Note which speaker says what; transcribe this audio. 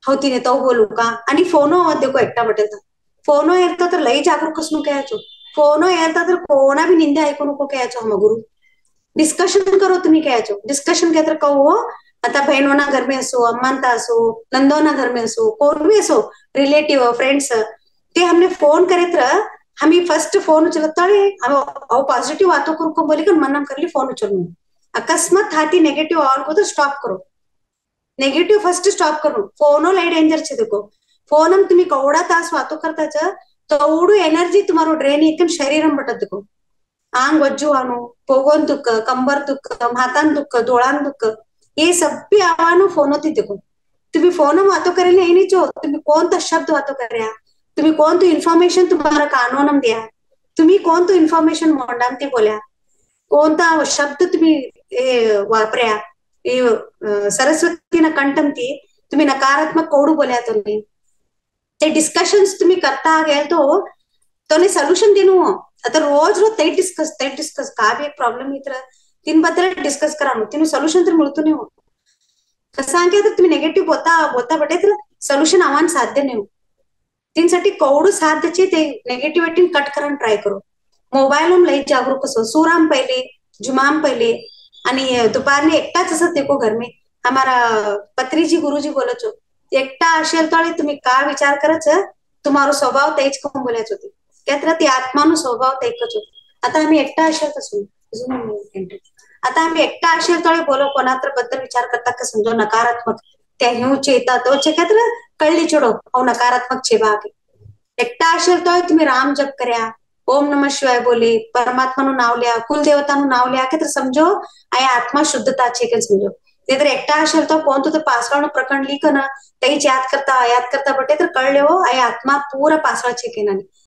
Speaker 1: होती ने तो बोलू का आणि फोनो देखो एकटा बटेल फोनो ಇರ್ತಾ तर लई ಜಾಗರೂಕಸ್ನು ಕಯಾಚೋ फोनो ಇರ್ತಾ तर कोणा भी निंदे ऐकू नको कयाचो हम गुरु डिस्कशन करो तुम्ही कयाचो डिस्कशन काय तर कहो आता बहनों घर में असो अम्मांता असो नंदोना घर में असो कोण भी असो रिलेटिव फ्रेंड्स ते हमने फोन करे तर हमी फर्स्ट फोन उचलताळे अहो पॉझिटिव्ह बातों करू बोली कर मन्नम करली फोन उचलू अकस्मात हाथी नेगेटिव ऑन को तो स्टॉप करो नेगेटिव फर्स्ट स्टॉप करू फोनो लई डेंजर छे देखो फोन हम तुम्ही कवडा तास वातो करताच तवडू एनर्जी तुम्हारो ड्रेन एकदम शरीरम बटत देखो आंग वज्जू आनो पोगोन दुख कंबर दुख हातान दुख डोळान दुख ये सब भी आवानो फोन होती देखो तुम्ही फोन वातो करेले नहीं जो तुम्ही कोणता शब्द वातो कर्या तुम्ही कोणतो इन्फॉर्मेशन तुम्हारा कानोनम दिया तुम्ही कोणतो इन्फॉर्मेशन मोंडाम ते बोल्या कोणता शब्द तुम्ही वापऱ्या सरस्वतीना कंठमती तुम्ही नकारात्मक कोडू बोल्या तुम्ही ते डिस्कशन्स तुम्ही करता गेल तो ने सोल्यूशन देनु आता रोज रोज ते डिस्कस का भी एक प्रॉब्लेम इतर तीन बद्दल डिस्कस करा तीन सोल्यूशन तर मिळतो नाही कसं आहे तर तुम्ही नेगेटिव्ह बोलता बोलता बटे तर सोल्यूशन आव्हान साध्य नाही तीनसाठी कवडू साध्यचे ते नेगेटिव्हिटी कट करन ट्राय करो मोबाईल हम लई जागरूक असो सूराम पहले जुमाम पहले आणि दुपारने एकटाच असत देखो घर में हमारा पत्रीजी गुरुजी बोलत हो एकटा असेल तर तुम्ही का विचार करच तुम्हारो स्वभाव तेच कोण बोलायच होते त्यात ती आत्मानो स्वभाव तेकच होते आता आम्ही एकटा असेल तर आता आम्ही एकटा असेल तर बोलो कोणातर बद्दल विचार करता का समजो नकारात्मक त्या हिऊ चेता तो छेकत्र कळली छोडो अहो नकारात्मक छे बागे एकटा असेल तो तुम्ही राम जप કર્યા ओम नमः शिवाय बोले परमात्मा નું नाव લ્યા कुलदेवता નું नाव લ્યા કે તો સમજો આ आत्मा शुद्धता છે કે સમજો ते तर एकटा असेल तो कोणतो तर पासवानो प्रकरण लिख ना त्याच याद करता बटे तर कळले हो आ आत्मा पूरा पासवा छे के नाही